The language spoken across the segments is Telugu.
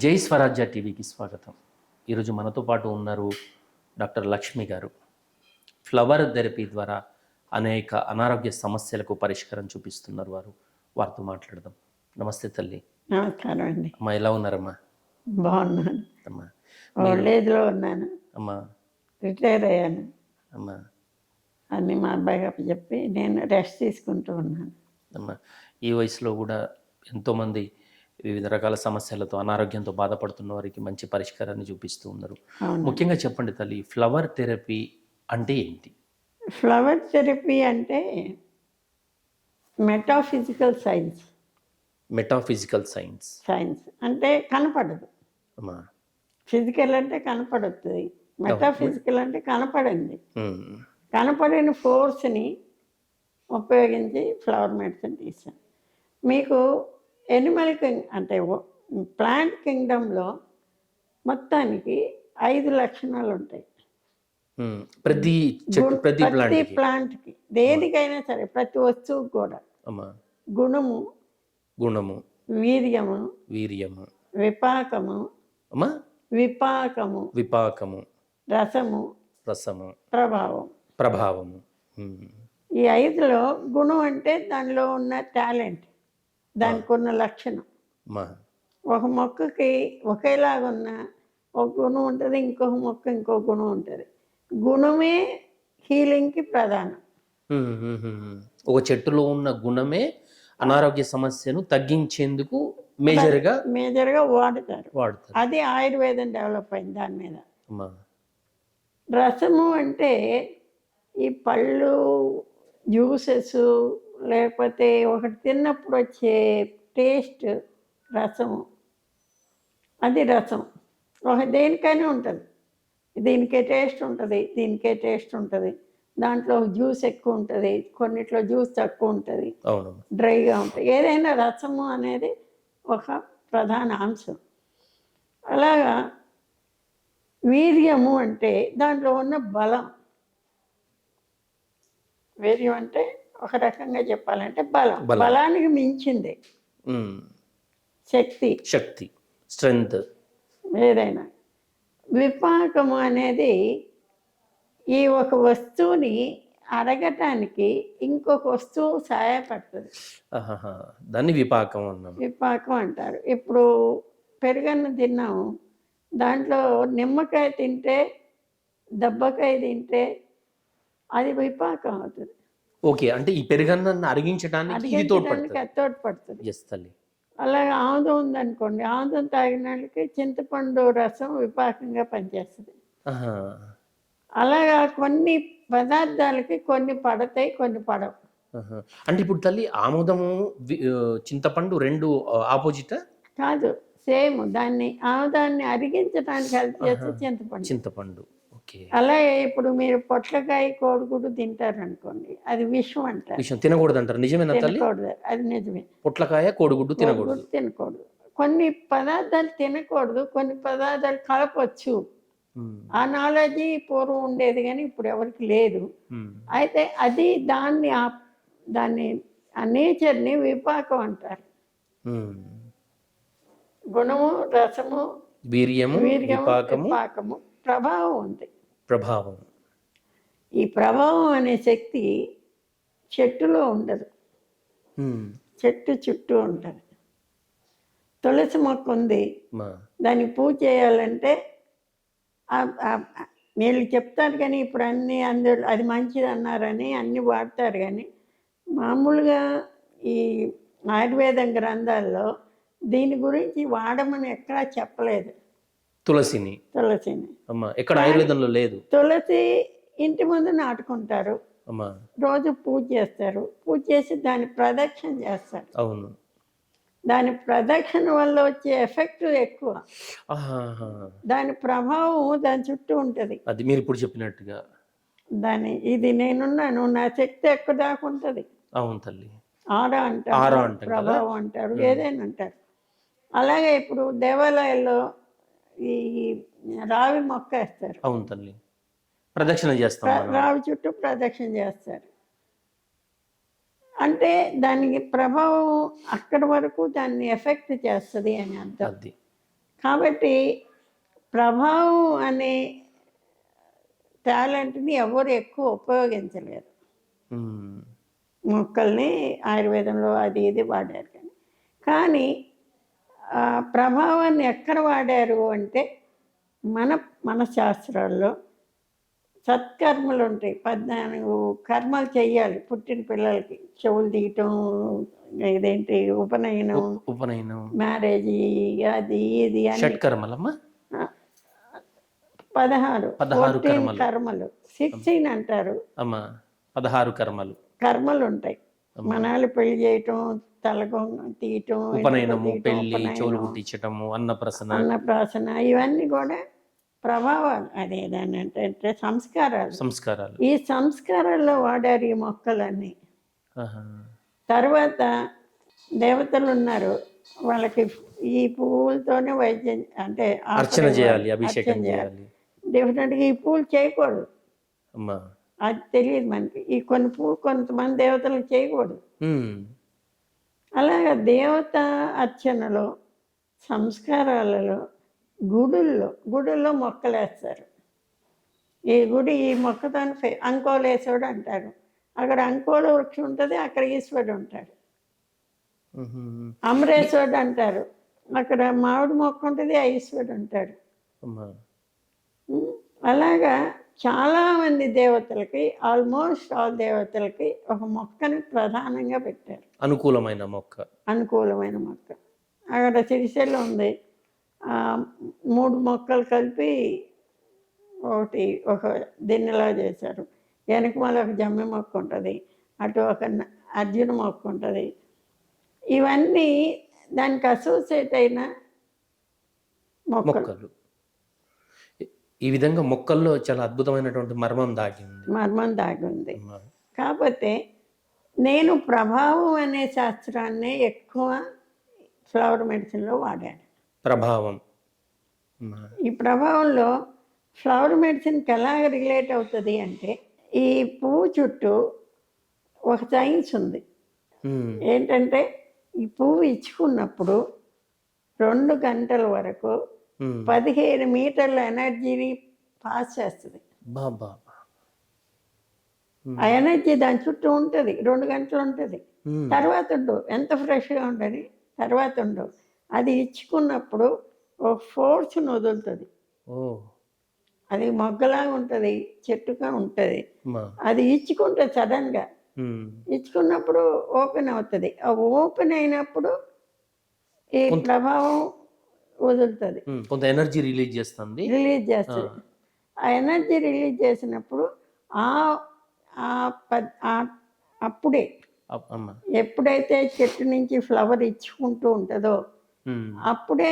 జై స్వరాజ్య టీవీకి స్వాగతం. ఈరోజు మనతో పాటు ఉన్నారు డాక్టర్ లక్ష్మి గారు. ఫ్లవర్ థెరపీ ద్వారా అనేక అనారోగ్య సమస్యలకు పరిష్కారం చూపిస్తున్నారు వారితో మాట్లాడదాం. నమస్తే తల్లి. నమస్కారం అండి. అమ్మా, ఎలా ఉన్నారమ్మా? బాగున్నాను అమ్మా. ఓల్డేజ్లో ఉన్నాను. అమ్మా. రిటైర్ అయ్యాను. అమ్మా. అన్నీ మా అబ్బాయి చెప్పి నేను రెస్ట్ తీసుకుంటూ ఉన్నాను. అమ్మా, ఈ వయసులో కూడా ఎంతోమంది వివిధ రకాల సమస్యలతో అనారోగ్యంతో బాధపడుతున్న వారికి మంచి పరిష్కారాన్ని చూపిస్తూ ఉన్నారు. ముఖ్యంగా చెప్పండి తల్లి, ఫ్లవర్ థెరపీ అంటే ఏంటి? ఫ్లవర్ థెరపీ అంటే మెటాఫిజికల్ సైన్స్. మెటాఫిజికల్ సైన్స్ అంటే కనపడదు. అమ్మా. ఫిజికల్ అంటే కనపడుతుంది, మెటాఫిజికల్ అంటే కనపడింది. కనపడిన ఫోర్స్ని ఉపయోగించి ఫ్లవర్ మెడిసిన్ తీసాను. మీకు ఎనిమల్ అంటే ప్లాంట్ కింగ్డమ్లో మొత్తానికి 5 లక్షణాలు ఉంటాయి ప్రతి ప్లాంట్కి. దేనికైనా సరే, ప్రతి వస్తువుకు కూడా గుణము, వీర్యము, విపాకము, రసము, ప్రభావము. ఈ 5లో గుణం అంటే దానిలో ఉన్న టాలెంట్, దానికి ఉన్న లక్షణం. ఒక మొక్కకి ఒకేలాగా ఉన్న ఒక గుణం ఉంటుంది, ఇంకొక మొక్క ఇంకో గుణం ఉంటుంది. గుణమే హీలింగ్కి ప్రధానం. ఒక చెట్టులో ఉన్న గుణమే అనారోగ్య సమస్యను తగ్గించేందుకు మేజర్గా వాడతారు. అది ఆయుర్వేదం డెవలప్ అయింది దాని మీద. రసము అంటే ఈ పళ్ళు, జ్యూసెస్, లేకపోతే ఒకటి తిన్నప్పుడు వచ్చే టేస్ట్ రసము. అది రసం దేనికైనా ఉంటుంది. దీనికే టేస్ట్ ఉంటుంది, దీనికే టేస్ట్ ఉంటుంది. దాంట్లో జ్యూస్ ఎక్కువ ఉంటుంది, కొన్నిట్లో జ్యూస్ తక్కువ ఉంటుంది, డ్రైగా ఉంటుంది. ఏదైనా రసము అనేది ఒక ప్రధాన అంశం. అలాగా వీర్యము అంటే దాంట్లో ఉన్న బలం. వీర్యం అంటే ఒక రకంగా చెప్పాలంటే బలానికి మించింది శక్తి, స్ట్రెంగ్త్ ఏదైనా. విపాకము అనేది ఈ ఒక వస్తువుని అరగటానికి ఇంకొక వస్తువు సహాయపడుతుంది. దాన్ని విపాకం అంటారు. ఇప్పుడు పెరుగన్నం తిన్నాము, దాంట్లో నిమ్మకాయ తింటే, దబ్బకాయ తింటే అది విపాకం అవుతుంది. ఓకే, అంటే ఈ పెరుగన్నాన్ని అరిగించడానికి తోడ్పడుతుంది. అలాగే ఆముదం ఉందనుకోండి, ఆముదం తాగిన వాళ్ళకి చింతపండు రసం విపాకంగా పనిచేస్తుంది. అలాగా కొన్ని పదార్థాలకి కొన్ని పడతాయి, కొన్ని పడవు. అంటే ఇప్పుడు తల్లి, ఆముదము చింతపండు రెండు ఆపోజిట్ కాదు, సేమ్. ఆముదాన్ని అరిగించడానికి హెల్ప్ చేస్తే చింతపండు. అలాగే ఇప్పుడు మీరు పొట్లకాయ, కోడిగుడ్డు తింటారు అనుకోండి, అది విషం అంటారు. తినకూడదు అంటారు. నిజమేనా? తినకూడదు, అది నిజమే. పొట్లకాయ, కోడిగుడ్డు తినకూడదు. కొన్ని పదార్థాలు తినకూడదు, కొన్ని పదార్థాలు కలపచ్చు. ఆ నాలెడ్జ్ పూర్వం ఉండేది కానీ ఇప్పుడు ఎవరికి లేదు. అయితే అది దాన్ని ఆ నేచర్ని విపాకం అంటారు. గుణము, రసము, వీర్యము, విపాకము, ప్రభావం ఉంది. ఈ ప్రభావం అనే శక్తి చెట్టులో ఉండదు, చెట్టు చుట్టూ ఉంటుంది. తులసి మొక్క ఉంది, దానికి పూజ చేయాలంటే వీళ్ళు చెప్తారు కానీ ఇప్పుడు అన్నీ అందరూ అది మంచిది అన్నారని అన్నీ వాడతారు. కానీ మామూలుగా ఈ ఆయుర్వేదం గ్రంథాల్లో దీని గురించి వాడమని ఎక్కడా చెప్పలేదు. తులసిని ఎక్కడ ఆయుర్వేదంలో లేదు. తులసి ఇంటి ముందు నాటుకుంటారు, రోజు పూజ చేస్తారు. పూజ చేసి దాని ప్రదక్షిణ చేస్తారు. అవును, దాని ప్రదక్షిణ వల్ల వచ్చే ఎఫెక్ట్ ఎక్కువ, దాని ప్రభావం దాని చుట్టూ ఉంటుంది. అది మీరు ఇప్పుడు చెప్పినట్టుగా ఇది నేనున్నాను, నా శక్తి ఎక్కువ దాకా ఉంటుంది. అవును తల్లి. ఆరా అంటారు, ప్రభావం అంటారు, ఏదైనా అంటారు. అలాగే ఇప్పుడు దేవాలయాల్లో ఈ రావి మొక్క వేస్తారు. అవును తల్లి, ప్రదక్షిణ చేస్తారు, రావి చుట్టూ ప్రదక్షిణ చేస్తారు. అంటే దానికి ప్రభావం అక్కడి వరకు దాన్ని ఎఫెక్ట్ చేస్తుంది అని అర్థం. కాబట్టి ప్రభావం అనే టాలెంట్ని ఎవరు ఎక్కువ ఉపయోగించలేరు. ఉమ్, మొక్కల్ని ఆయుర్వేదంలో అది ఇది వాడారు కానీ ప్రభావాన్ని ఎక్కడ వాడారు అంటే మన మన శాస్త్రాల్లో సత్కర్మలు ఉంటాయి. 14 కర్మలు చెయ్యాలి పుట్టిన పిల్లలకి. చెవులు తీయటం, ఇదేంటి ఉపనయనం, ఉపనయనం, మ్యారేజీ, అది ఇది అని షట్కర్మలమ్మ, 16 కర్మలు. కర్మలు 16 అంటారు. అమ్మ 16 కర్మలు కర్మలు ఉంటాయి. మనాలు పెళ్లి చేయటం, తలకొంగ తీయటం, ఉపనయనము, పెళ్లి, చెవులు కుట్టించటము, అన్నప్రాసన, ఇవన్నీ కూడా ప్రభావాలు. అదేదాన్ని అంటే సంస్కారాలు. ఈ సంస్కారాల్లో వాడారు ఈ మొక్కలన్నీ. తర్వాత దేవతలు ఉన్నారు, వాళ్ళకి ఈ పువ్వులతోనే వైద్యం అంటే అర్చన చేయాలి, అభిషేకం చేయాలి. డెఫినెట్గా ఈ పూలు చేయకూడదు, అది తెలియదు మనకి. ఈ కొన్ని పూలు కొంతమంది దేవతలకు చేయకూడదు. అలాగే దేవత అర్చనలో, సంస్కారాలలో, గుడుల్లో మొక్కలు వేస్తారు. ఈ గుడి ఈ మొక్కతో అంకోలు వేసాడు అంటారు. అక్కడ అంకోల వృక్షం ఉంటుంది, అక్కడ ఈశ్వరుడు ఉంటాడు. అమరేశ్వరుడు అంటారు, అక్కడ మామిడి మొక్క ఉంటుంది, ఆ ఈశ్వరుడు ఉంటాడు. అలాగా చాలామంది దేవతలకి, ఆల్మోస్ట్ ఆల్ దేవతలకి ఒక మొక్కని ప్రధానంగా పెట్టారు. అనుకూలమైన మొక్క. అక్కడ సిరిసిల్ల ఉంది, 3 మొక్కలు కలిపి ఒక దిన్నెలా చేశారు. వెనకమాల ఒక జమ్మి మొక్క ఉంటుంది, అటు ఒక అర్జున మొక్క ఉంటుంది. ఇవన్నీ దానికి అసోసియేట్ అయిన మొక్కలు. ఈ విధంగా మొక్కల్లో చాలా అద్భుతమైనటువంటి మర్మం దాగి ఉంది. కాకపోతే నేను ప్రభావం అనే శాస్త్రాన్ని ఎక్కువ ఫ్లవర్ మెడిసిన్లో వాడాను. ప్రభావం, ఈ ప్రభావంలో ఫ్లవర్ మెడిసిన్కి ఎలా రిలేట్ అవుతుంది అంటే, ఈ పువ్వు చుట్టూ ఒక సైన్స్ ఉంది. ఏంటంటే ఈ పువ్వు ఇచ్చుకున్నప్పుడు 2 గంటల వరకు 15 మీటర్ల ఎనర్జీని పాస్ చేస్తుంది. ఆ ఎనర్జీ దాని చుట్టూ ఉంటుంది, 2 గంటలు ఉంటుంది. తర్వాత ఉండవు, ఎంత ఫ్రెష్గా ఉంటుంది, తర్వాత ఉండవు. అది ఇచ్చుకున్నప్పుడు ఒక ఫోర్స్ను వదులుతుంది. అది మొగ్గలాగా ఉంటుంది, చెట్టుగా ఉంటుంది. అది ఇచ్చుకుంటే సడన్గా ఇచ్చుకున్నప్పుడు ఓపెన్ అవుతుంది. ఆ ఓపెన్ అయినప్పుడు ఈ ప్రభావం వదులుతుంది, కొంత ఎనర్జీ రిలీజ్ చేస్తుంది. ఆ ఎనర్జీ రిలీజ్ చేసినప్పుడు అప్పుడే ఎప్పుడైతే చెట్టు నుంచి ఫ్లవర్ ఇచ్చుకుంటూ ఉంటుందో అప్పుడే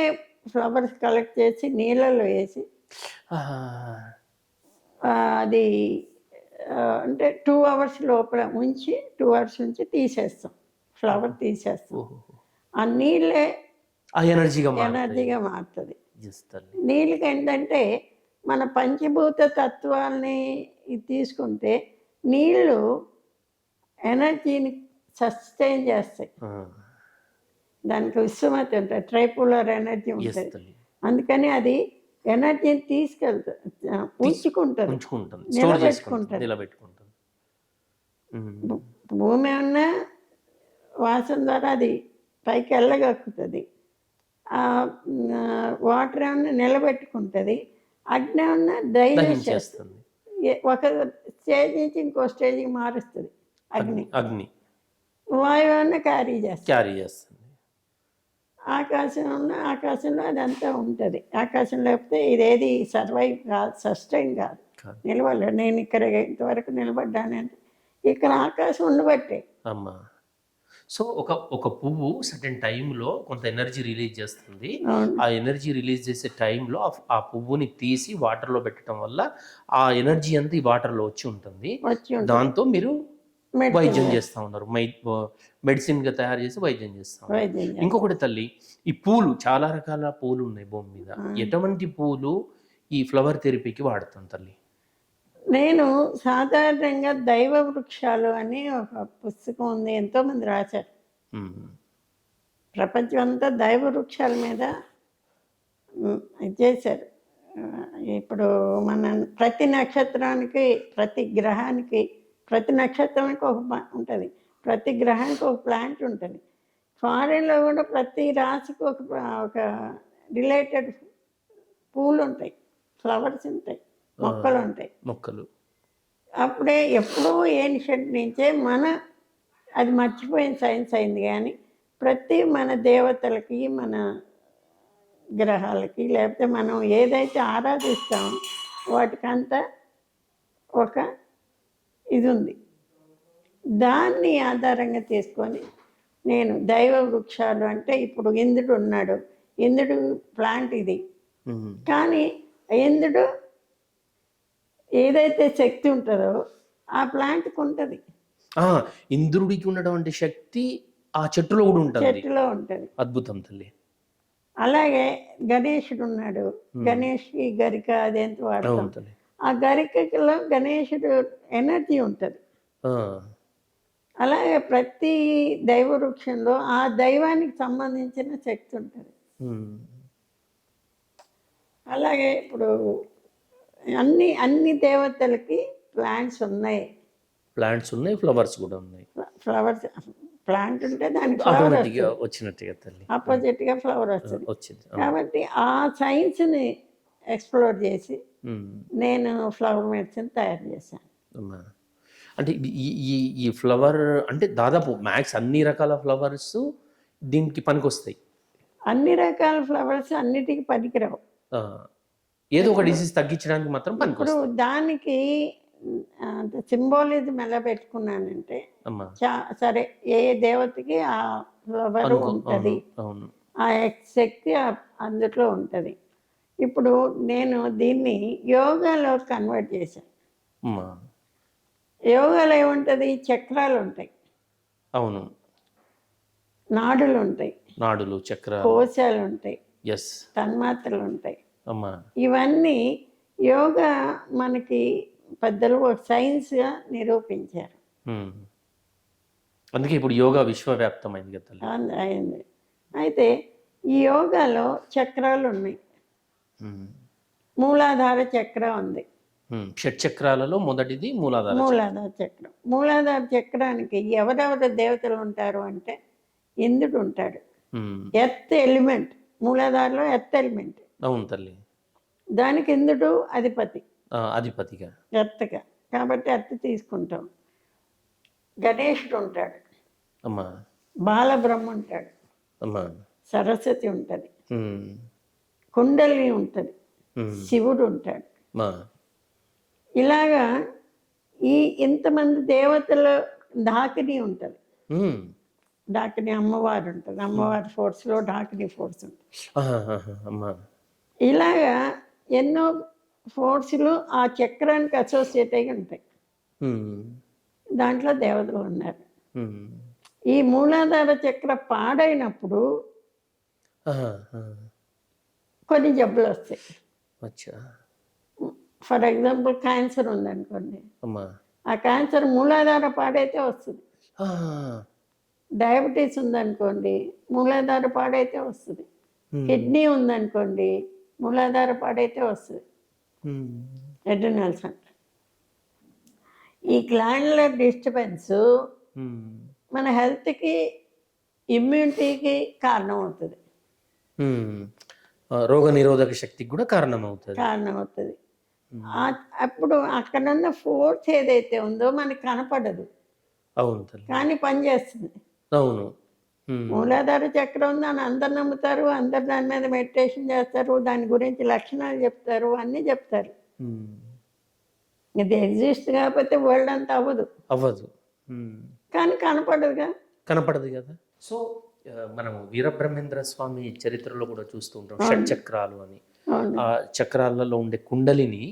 ఫ్లవర్స్ కలెక్ట్ చేసి నీళ్ళలో వేసి అది అంటే 2 అవర్స్ లోపల ఉంచి 2 అవర్స్ నుంచి తీసేస్తాం, ఫ్లవర్ తీసేస్తాం. ఆ నీళ్ళే ఎనర్జీగా మారుతుంది. నీళ్ళకి ఏంటంటే మన పంచభూత తత్వాల్ని తీసుకుంటే నీళ్ళు ఎనర్జీని సస్టైన్ చేస్తాయి. దానికి విశ్వమతి ఉంటుంది, ట్రైపోలర్ ఎనర్జీ ఉంటుంది. అందుకని అది ఎనర్జీని తీసుకెళ్తుంది, ఉంచుకుంటుంది, నిలబెట్టుకుంటుంది. భూమి ఏమన్నా వాసన ద్వారా అది పైకి వెళ్ళగక్కుతుంది, వాటర్ ఏమన్నా నిలబెట్టుకుంటుంది, అగ్ని ఏమన్నా డైజెస్ట్ చేస్తుంది. ఒక స్టేజ్ నుంచి ఇంకో స్టేజ్కి మారుస్తుంది అగ్ని. వాయువు ఏమన్నా క్యారీ చేస్తుంది. ఆకాశంలో అదంతా ఉంటుంది. ఆకాశం లేకపోతే ఇదేది సర్వైవ్ కాదు, సస్టైన్ కాదు, నిలబడలేదు. నేను ఇక్కడ ఇంతవరకు నిలబడ్డానంటే ఇక్కడ ఆకాశం ఉండబట్టే. అమ్మా, సో ఒక పువ్వు సర్టెన్ టైంలో కొంత ఎనర్జీ రిలీజ్ చేస్తుంది. ఆ ఎనర్జీ రిలీజ్ చేసే టైంలో ఆ పువ్వుని తీసి వాటర్లో పెట్టడం వల్ల ఆ ఎనర్జీ అంతా ఈ వాటర్లో వచ్చి ఉంటుంది. దాంతో మీరు వైద్యం చేస్తూ ఉన్నారు, మెడిసిన్గా తయారు చేసి వైద్యం చేస్తాం. ఇంకొకటి తల్లి, ఈ పూలు చాలా రకాల పూలు ఉన్నాయి భూమి మీద. ఎటువంటి పూలు ఈ ఫ్లవర్ థెరపీకి వాడతాం తల్లి? నేను సాధారణంగా దైవ వృక్షాలు అని ఒక పుస్తకం ఉంది, ఎంతోమంది రాశారు. ప్రపంచం అంతా దైవ వృక్షాల మీద ఇది చేశారు. ఆ, ఇప్పుడు మన ప్రతి నక్షత్రానికి, ప్రతి గ్రహానికి, ప్రతి నక్షత్రానికి ఒక ఉంటుంది, ప్రతి గ్రహానికి ఒక ప్లాంట్ ఉంటుంది. ఫారిన్లో కూడా ప్రతి రాశికి ఒక రిలేటెడ్ పూలు ఉంటాయి, ఫ్లవర్స్ ఉంటాయి, మొక్కలు ఉంటాయి. మొక్కలు అప్పుడే ఎప్పుడూ ఏన్షియంట్ నుంచే అది మర్చిపోయిన సైన్స్ అయింది, కానీ ప్రతి మన దేవతలకి, మన గ్రహాలకి, లేకపోతే మనం ఏదైతే ఆరాధిస్తామో వాటికంతా ఒక ఇది ఉంది. దాన్ని ఆధారంగా తీసుకొని నేను దైవ వృక్షాలు అంటే, ఇప్పుడు ఇంద్రుడు ఉన్నాడు, ఇంద్రుడు ప్లాంట్ ఇది, కానీ ఇంద్రుడు ఏదైతే శక్తి ఉంటుందో ఆ ప్లాంట్కి ఉంటుంది, ఇంద్రుడికి ఉన్నటువంటి శక్తి ఆ చెట్టులో కూడా ఉంటుంది. చెట్టులో ఉంటుంది. అద్భుతం తల్లి. అలాగే గణేశుడు ఉన్నాడు, గణేష్కి గరిక అదేంత వాడతాం. అవును తల్లి. ఆ గరికలో గణేశుడు ఎనర్జీ ఉంటుంది. అలాగే ప్రతి దైవ వృక్షంలో ఆ దైవానికి సంబంధించిన శక్తి ఉంటుంది. అలాగే ఇప్పుడు అన్ని దేవతలకి ప్లాంట్స్ ఉన్నాయి, ఫ్లవర్స్ కూడా ఉన్నాయి. ఫ్లవర్స్ ప్లాంట్ ఉంటే దానికి ఫ్లవర్ ఆటోమేటిక్గా వచ్చినట్టుగా తల్లి ఆపోజిట్గా ఫ్లవర్ వస్తుంది. వచ్చింది. కాబట్టి ఆ సైన్స్ని ఎక్స్ప్లోర్ చేసి నేను ఫ్లవర్ మెడిసిన్ తయారు చేశాను. అమ్మా. అంటే ఈ ఫ్లవర్ అంటే దాదాపు మ్యాక్స్ అన్ని రకాల ఫ్లవర్స్ దీనికి పనికొస్తాయి. అన్ని రకాల ఫ్లవర్స్ అన్నిటికీ పనికిరావు. ఏదో ఒక డిసీజ్ తగ్గించడానికి మాత్రం ఇప్పుడు పనికొస్తాయి. దానికి సింబాలిజం ఎలా పెట్టుకున్నానంటే, అమ్మా. సరే ఏ దేవతకి ఆ ఫ్లవర్ ఉంటుంది, అవును. ఆ శక్తి అందులో ఉంటుంది. ఇప్పుడు నేను దీన్ని యోగాలో కన్వర్ట్ చేశాను. అమ్మా. యోగాలో ఏముంటుంది, చక్రాలు ఉంటాయి, అవును, నాడులు ఉంటాయి, నాడులు, చక్రాలు, కోశాలు ఉంటాయి, ఎస్, తన్మాత్రలు ఉంటాయి. అమ్మా. ఇవన్నీ యోగా మనకి పెద్దలు ఒక సైన్స్గా నిరూపించారు. అందుకే ఇప్పుడు యోగా విశ్వవ్యాప్తమైంది కదా తల్లి. అయింది. అయితే ఈ యోగాలో చక్రాలు ఉన్నాయి. మూలాధార చక్రం ఉంది. షట్చక్రాలలో మొదటిది మూలాధార చక్రం. మూలాధార చక్రానికి ఎవరెవరు దేవతలు ఉంటారు అంటే, ఇంద్రుడు ఉంటాడు, ఎర్త్ ఎలిమెంట్, మూలాధారలో ఎర్త్ ఎలిమెంట్. అవును తల్లి. దానికి ఇంద్రుడు అధిపతిగా, ఎర్త్గా, కాబట్టి ఎర్త్ తీసుకుంటాం. గణేశుడు ఉంటాడు, అమ్మా. బాలబ్రహ్మ ఉంటాడు, అమ్మా. సరస్వతి ఉంటుంది, కుండలిని ఉంటుంది, శివుడు ఉంటాడు. ఇలాగా ఇంతమంది దేవతల డాకిని ఉంటుంది. డాకిని అమ్మవారు ఉంటుంది, అమ్మవారి ఫోర్స్లో డాకిని ఫోర్స్ ఉంటుంది. ఇలాగా ఎన్నో ఫోర్సులు ఆ చక్రానికి అసోసియేట్ అయి ఉంటాయి. దాంట్లో దేవతలు ఉన్నారు. ఈ మూలాధార చక్ర పాడైనప్పుడు కొన్ని జబ్బులు వస్తాయి. ఫర్ ఎగ్జాంపుల్ క్యాన్సర్ ఉందనుకోండి, ఆ క్యాన్సర్ మూలాధార పాడైతే వస్తుంది. డయాబెటీస్ ఉందనుకోండి, మూలాధార పాడైతే వస్తుంది. కిడ్నీ ఉందనుకోండి, మూలాధార పాడైతే వస్తుంది. ఎడ్రినల్స్ అంట. ఈ గ్లాండ్యులర్ డిస్టర్బెన్స్ మన హెల్త్కి, ఇమ్యూనిటీకి కారణం అవుతుంది, రోగ నిరోధక శక్తికి కూడా కారణం అవుతుంది. అప్పుడు అక్కడున్న ఫోర్స్ ఏదైతే ఉందో మనకి కనపడదు, అవును, కానీ పనిచేస్తుంది. అవును. మూలాధార చక్రం ఉందని అందరు నమ్ముతారు, అందరు దాని మీద మెడిటేషన్ చేస్తారు, దాని గురించి లక్షణాలు చెప్తారు, అన్నీ చెప్తారు. ఇది ఎగ్జిస్ట్ కాకపోతే వరల్డ్ అంతా అవ్వదు, కానీ కనపడదు కదా. సో మనం వీరబ్రహ్మేంద్ర స్వామి చరిత్రలో కూడా చూస్తూ ఉంటాం షట్ చక్రాలు అని. ఆ చక్రాలలో ఉండే కుండలిని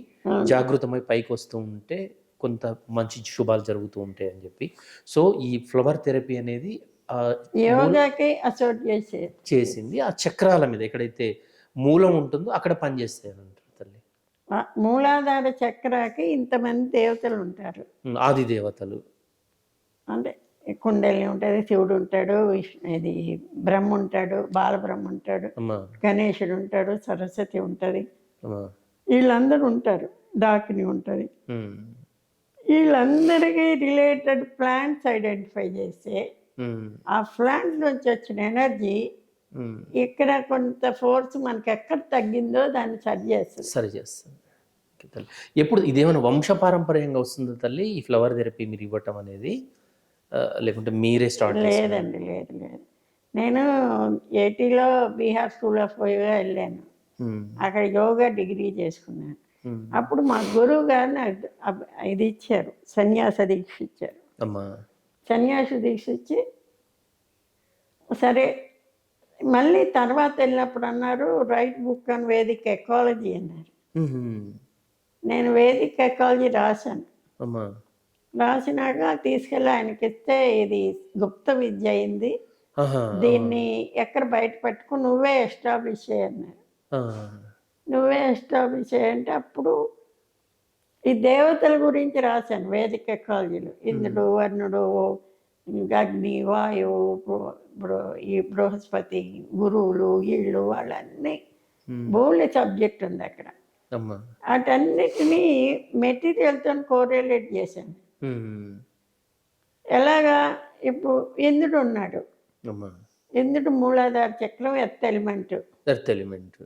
జాగృతమై పైకి వస్తూ ఉంటే కొంత మంచి శుభాలు జరుగుతూ ఉంటాయి అని చెప్పి. సో ఈ ఫ్లవర్ థెరపీ అనేది యోగాకి అసోసియేట్ చేసింది. ఆ చక్రాల మీద ఎక్కడైతే మూలం ఉంటుందో అక్కడ పనిచేస్తాయి అంటారు తల్లి. మూలాధార చక్రాకి ఇంతమంది దేవతలు ఉంటారు, ఆది దేవతలు. అంటే కుండలి ఉంటుంది, శివుడు ఉంటాడు, ఇది బ్రహ్మ ఉంటాడు, బాలబ్రహ్మ ఉంటాడు, అమ్మా గణేశుడు ఉంటాడు, సరస్వతి ఉంటుంది, అమ్మా వీళ్ళందరూ ఉంటారు, డాకిని ఉంటుంది. ఉమ్, వీళ్ళందరికీ రిలేటెడ్ ప్లాంట్స్ ఐడెంటిఫై చేస్తే ఉమ్, ఆ ప్లాంట్ నుంచి వచ్చిన ఎనర్జీ ఉమ్. ఇక్కడ కొంత ఫోర్స్ మనకి ఎక్కడ తగ్గిందో దాన్ని సరి చేస్తుంది. సరి చేస్తుంది. ఓకే తల్లి, ఎప్పుడు ఇదేమైనా వంశపారంపర్యంగా వస్తుందా తల్లి ఈ ఫ్లవర్ థెరపీ మీరు ఇవ్వటం అనేది, లేకుంటే మీరే స్టార్ట్ చేశారా? లేదండి, లేదు లేదు. నేను 80లో బీహార్ స్కూల్ ఆఫ్ యోగా వెళ్ళాను. ఉమ్, అక్కడ యోగా డిగ్రీ చేసుకున్నాను. ఉమ్. అప్పుడు మా గురువు గారు నాకు ఇది ఇచ్చారు, సన్యాస దీక్ష ఇచ్చారు. అమ్మా సన్యాస దీక్ష ఇచ్చి సరే మళ్ళీ తర్వాత వెళ్ళినప్పుడు అన్నారు right book on Vedic ecology అన్నారు. ఉమ్, నేను వేదిక్ ఎకాలజీ రాశాను. అమ్మా రాసినాక తీసుకెళ్ళి ఆయనకి ఇస్తే ఇది గుప్త విద్య అయింది, ఆహా, దీన్ని ఎక్కడ బయట పెట్టుకు నువ్వే ఎస్టాబ్లిష్ చేయన్నారు. ఆ, నువ్వే ఎస్టాబ్లిష్ చేయంటే అప్పుడు ఈ దేవతల గురించి రాశాను వేదిక ఎకాలజీలో. ఇంద్రుడు, వర్ణుడు, అగ్ని, వాయువు, ఈ బృహస్పతి, గురువులు, వీళ్ళు వాళ్ళన్నీ బోల్డ్ సబ్జెక్ట్ ఉంది అక్కడ. అమ్మా వాటన్నిటినీ మెటీరియల్తో కోరిలేట్ చేశాను. ఉమ్, ఎలాగా ఇప్పుడు ఇంద్రుడు ఉన్నాడు, అమ్మా ఇంద్రుడు మూలాధార చక్రం ఎర్త్ ఎలిమెంట్, ఎర్త్ ఎలిమెంట్.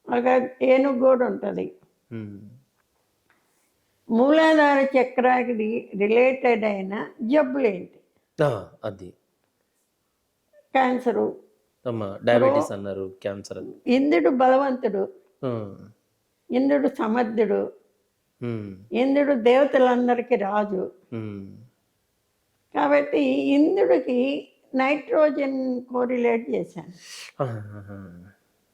అలాగా ఏనుగు కూడా ఉంటుంది. మూలాధార చక్రానికి రిలేటెడ్ అయిన జబ్బులేంటి? అది క్యాన్సరు, అమ్మా డయాబెటీస్ అన్నారు, క్యాన్సర్ అది. ఇంద్రుడు బలవంతుడు, ఆ, ఇంద్రుడు సమర్థుడు, ఉమ్, ఇంద్రుడు దేవతలందరికీ రాజు. ఉమ్, కాబట్టి ఇంద్రుడికి నైట్రోజన్ కోరిలేట్ చేశాను. ఆహాహా.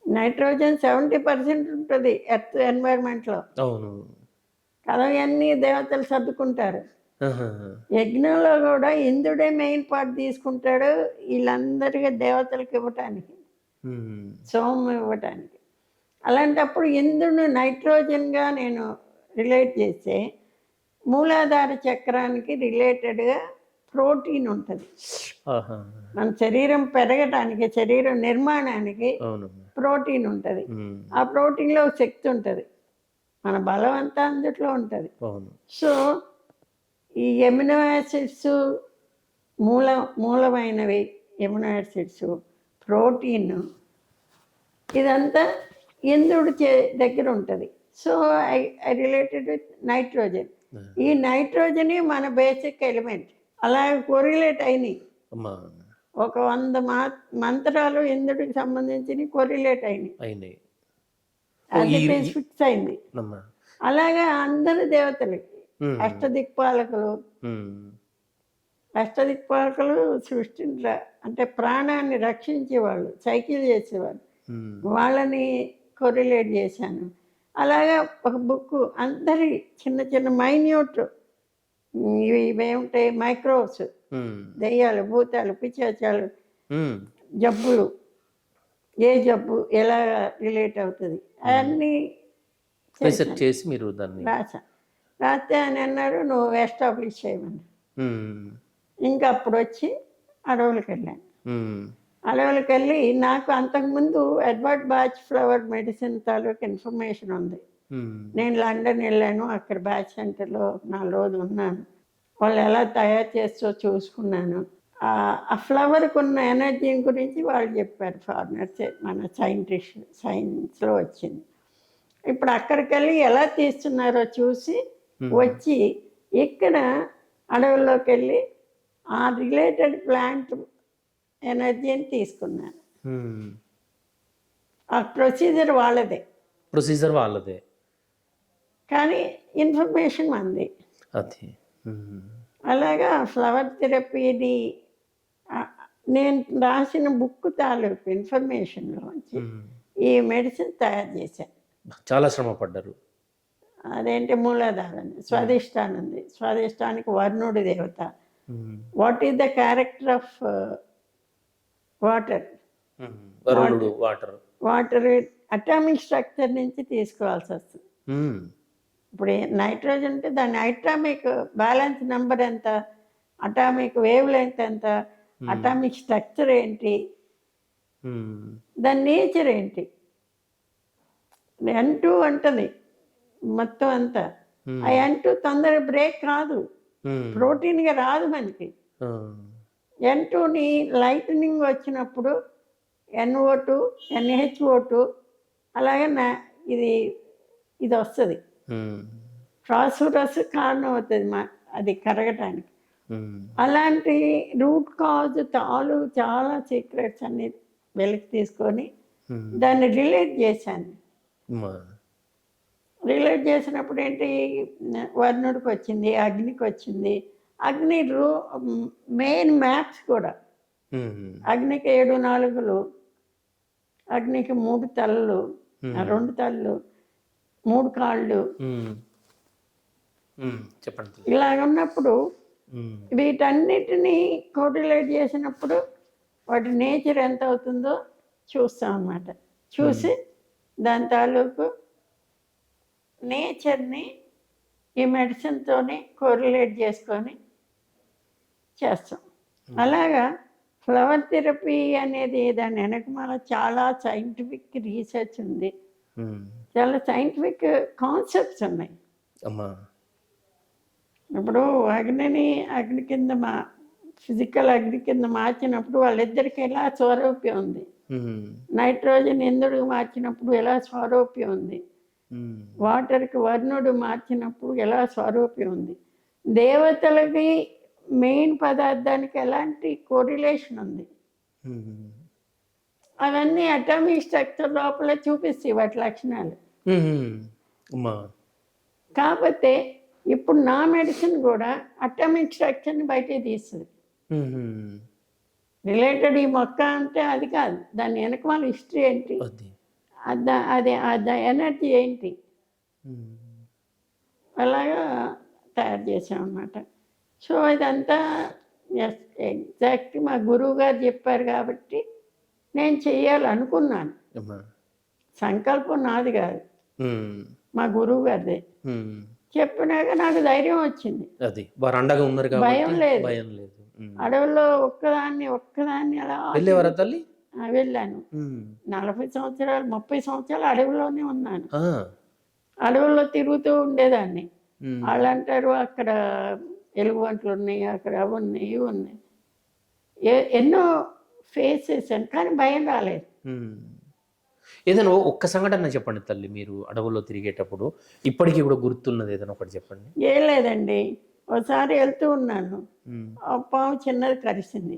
నైట్రోజన్ 70% ఉంటుంది ఎర్త్ ఎన్వైర్న్మెంట్లో అవును. కదా, అన్నీ దేవతలు సర్దుకుంటారు. ఆహాహా. యజ్ఞంలో కూడా ఇంద్రుడే మెయిన్ పార్ట్ తీసుకుంటాడు వీళ్ళందరికీ దేవతలకు ఇవ్వటానికి, ఉమ్, సోమం ఇవ్వటానికి. అలాంటప్పుడు ఇంద్రుడు నైట్రోజన్గా నేను రిలేట్ చేస్తే మూలాధార చక్రానికి రిలేటెడ్గా ప్రోటీన్ ఉంటుంది. ఆహా. మన శరీరం పెరగటానికి, శరీరం నిర్మాణానికి అవును. ప్రోటీన్ ఉంటుంది. ఉమ్, ఆ ప్రోటీన్లో ఒక శక్తి ఉంటుంది, మన బలం అంతా అందుట్లో ఉంటుంది. అవును. సో ఈ ఎమినో యాసిడ్స్ మూలమైనవి, ఎమినో యాసిడ్స్, ప్రోటీన్, ఇదంతా ఇంద్రుడి దగ్గర ఉంటుంది. So I related with nitrogen. ఈ నైట్రోజన్ మన బేసిక్ ఎలిమెంట్. అలా కొరిలేట్ అయినాయి. అమ్మా ఒక 100 మంత్రాలు ఇంద్రుడికి సంబంధించి కొరిలేట్ అయినాయి. అది ఫిక్స్ అయింది. అమ్మా అలాగా అందరు దేవతలకి ఉమ్, అష్టదిక్పాలకులు, ఉమ్, అష్టదిక్పాలకులు సృష్టించ అంటే ప్రాణాన్ని రక్షించేవాళ్ళు, సైకిల్ చేసేవాళ్ళు, ఉమ్, వాళ్ళని కొరిలేట్ చేశాను. అలాగా ఒక బుక్ అందరి చిన్న చిన్న మైన్యూట్ ఇవేమిటాయి మైక్రోవ్స్, ఉమ్, దెయ్యాలు, భూతాలు, పిశాచాలు, ఉమ్, జబ్బులు, ఏ జబ్బు ఎలా రిలేట్ అవుతుంది అవన్నీ రీసెర్చ్ చేసి మీరు దాన్ని రాస్తే అని అన్నారు నువ్వు ఎస్టాబ్లిష్ చేయమని. ఉమ్, ఇంకా అప్పుడు వచ్చి అడవులకు వెళ్ళాను. ఉమ్, అడవులకు వెళ్ళి నాకు అంతకుముందు ఎడ్వర్డ్ బాచ్ ఫ్లవర్ మెడిసిన్ తాలూకు ఇన్ఫర్మేషన్ ఉంది. ఉమ్, నేను లండన్ వెళ్ళాను, అక్కడ బ్యాచ్ సెంటర్లో 4 రోజులు ఉన్నాను. వాళ్ళు ఎలా తయారు చేస్తూ చూసుకున్నాను. ఆ ఫ్లవర్కి ఉన్న ఎనర్జీ గురించి వాళ్ళు చెప్పారు, ఫారినర్స్, మన సైన్స్లో వచ్చింది. ఇప్పుడు అక్కడికి వెళ్ళి ఎలా తీస్తున్నారో చూసి వచ్చి ఇక్కడ అడవుల్లోకి వెళ్ళి ఆ రిలేటెడ్ ప్లాంట్ ఎనర్జీని తీసుకున్నాను. ఉమ్. ఆ ప్రొసీజర్ వాళ్ళదే కానీ ఇన్ఫర్మేషన్ మంది. అది ఉమ్, అలాగా ఫ్లవర్ థెరపీని నేను రాసిన బుక్ తాలూకు ఇన్ఫర్మేషన్లోంచి ఉమ్. ఈ మెడిసిన్ తయారు చేశాను. చాలా శ్రమ పడ్డారు. అదేంటి మూలాధారం, స్వాదిష్టానం ఉంది. స్వాదిష్టానికి వర్ణుడి దేవత. Um, what is the character of water? Um, వరుణుడు వాటర్. వాటర్ అటామిక్ స్ట్రక్చర్ నుంచి తీసుకోవాల్సి వస్తుంది. ఉమ్, ఇప్పుడు నైట్రోజన్ అంటే దాని అటామిక్ బ్యాలెన్స్ నెంబర్ ఎంత? అటామిక్ వేవ్ లెంగ్త్ ఎంత, అటామిక్ స్ట్రక్చర్ ఏంటి, దాని నేచర్ ఏంటి. N2 అంటది మొత్తం అంతా. ఆ N2 తొందరగా బ్రేక్ కాదు, ప్రోటీన్గా రాదు మనకి. N2ని లైటనింగ్ వచ్చినప్పుడు NO2 NH2 అలాగే ఇది ఇది వస్తుంది, ఫాస్ఫరస్ కారణం అవుతుంది అది కరగటానికి. అలాంటి రూట్ కాజ్ చాలా సీక్రెట్స్ అన్ని వెలికి తీసుకొని దాన్ని రిలేట్ చేశాను. రిలేట్ చేసినప్పుడు ఏంటి, వర్ణుడికి వచ్చింది, అగ్నికి వచ్చింది. అగ్ని మెయిన్ మ్యాప్స్ కూడా. అగ్నికి 7 నాలుగులు, అగ్నికి 3 తలలు, 2 తలలు, 3 కాళ్ళు, చెప్పండి. ఇలాగ ఉన్నప్పుడు వీటన్నిటినీ కోరిలేట్ చేసినప్పుడు వాటి నేచర్ ఎంత అవుతుందో చూస్తాం అన్నమాట. చూసి దాని తాలూకు నేచర్ని ఈ మెడిసిన్తోనే కోరిలేట్ చేసుకొని చేస్తాం. అలాగా ఫ్లవర్ థెరపీ అనేది దాని వెనకమాల చాలా సైంటిఫిక్ రీసెర్చ్ ఉంది, చాలా సైంటిఫిక్ కాన్సెప్ట్స్ ఉన్నాయి. ఇప్పుడు అగ్ని కింద ఫిజికల్ అగ్ని కింద మార్చినప్పుడు వాళ్ళిద్దరికి ఎలా స్వరూప్యం ఉంది, నైట్రోజన్ ఇంద్రుడికి మార్చినప్పుడు ఎలా స్వరూప్యం ఉంది, వాటర్కి వర్ణుడు మార్చినప్పుడు ఎలా స్వరూప్యం ఉంది, దేవతలకి మెయిన్ పదార్థానికి ఎలాంటి కోరిలేషన్ ఉంది, అవన్నీ అటామిక్ స్ట్రక్చర్ లోపల చూపిస్తాయి వాటి లక్షణాలు. కాకపోతే ఇప్పుడు నా మెడిసిన్ కూడా అటామిక్ స్ట్రక్చర్ని బయటికి తీస్తుంది. రిలేటెడ్ ఈ మొక్క అంటే అది కాదు, దాని వెనక వాళ్ళ హిస్టరీ ఏంటి, అది ఎనర్జీ ఏంటి, అలాగా తయారు చేసామన్నమాట. సో ఇదంతా ఎగ్జాక్ట్ మా గురువు గారు చెప్పారు కాబట్టి నేను చెయ్యాలనుకున్నాను. సంకల్పం నాది కాదు, మా గురువు గారిదే. చెప్పినాక నాకు ధైర్యం వచ్చింది, అది వారు అండగా ఉన్నారు కాబట్టి భయం లేదు. భయం లేదు. అడవుల్లో ఒక్కదాన్ని అలా వెళ్ళేవారా తల్లి? వెళ్ళాను. 40 సంవత్సరాలు 30 సంవత్సరాలు అడవిలోనే ఉన్నాను. అడవుల్లో తిరుగుతూ ఉండేదాన్ని. వాళ్ళు అంటారు అక్కడ ఎలుగుబంట్లు ఉన్నాయి, అక్కడ అవి ఉన్నాయి, ఇవి ఉన్నాయి, ఎన్నో ఫేస్ చేశాను, కానీ భయం రాలేదు. ఏదైనా ఒక్క సంఘటన చెప్పండి తల్లి, మీరు అడవుల్లో తిరిగేటప్పుడు ఇప్పటికీ కూడా గుర్తున్నది ఏదైనా ఒకటి చెప్పండి. ఏం లేదండి, ఒకసారి వెళ్తూ ఉన్నాను, ఆ పాము చిన్నది కరిసింది.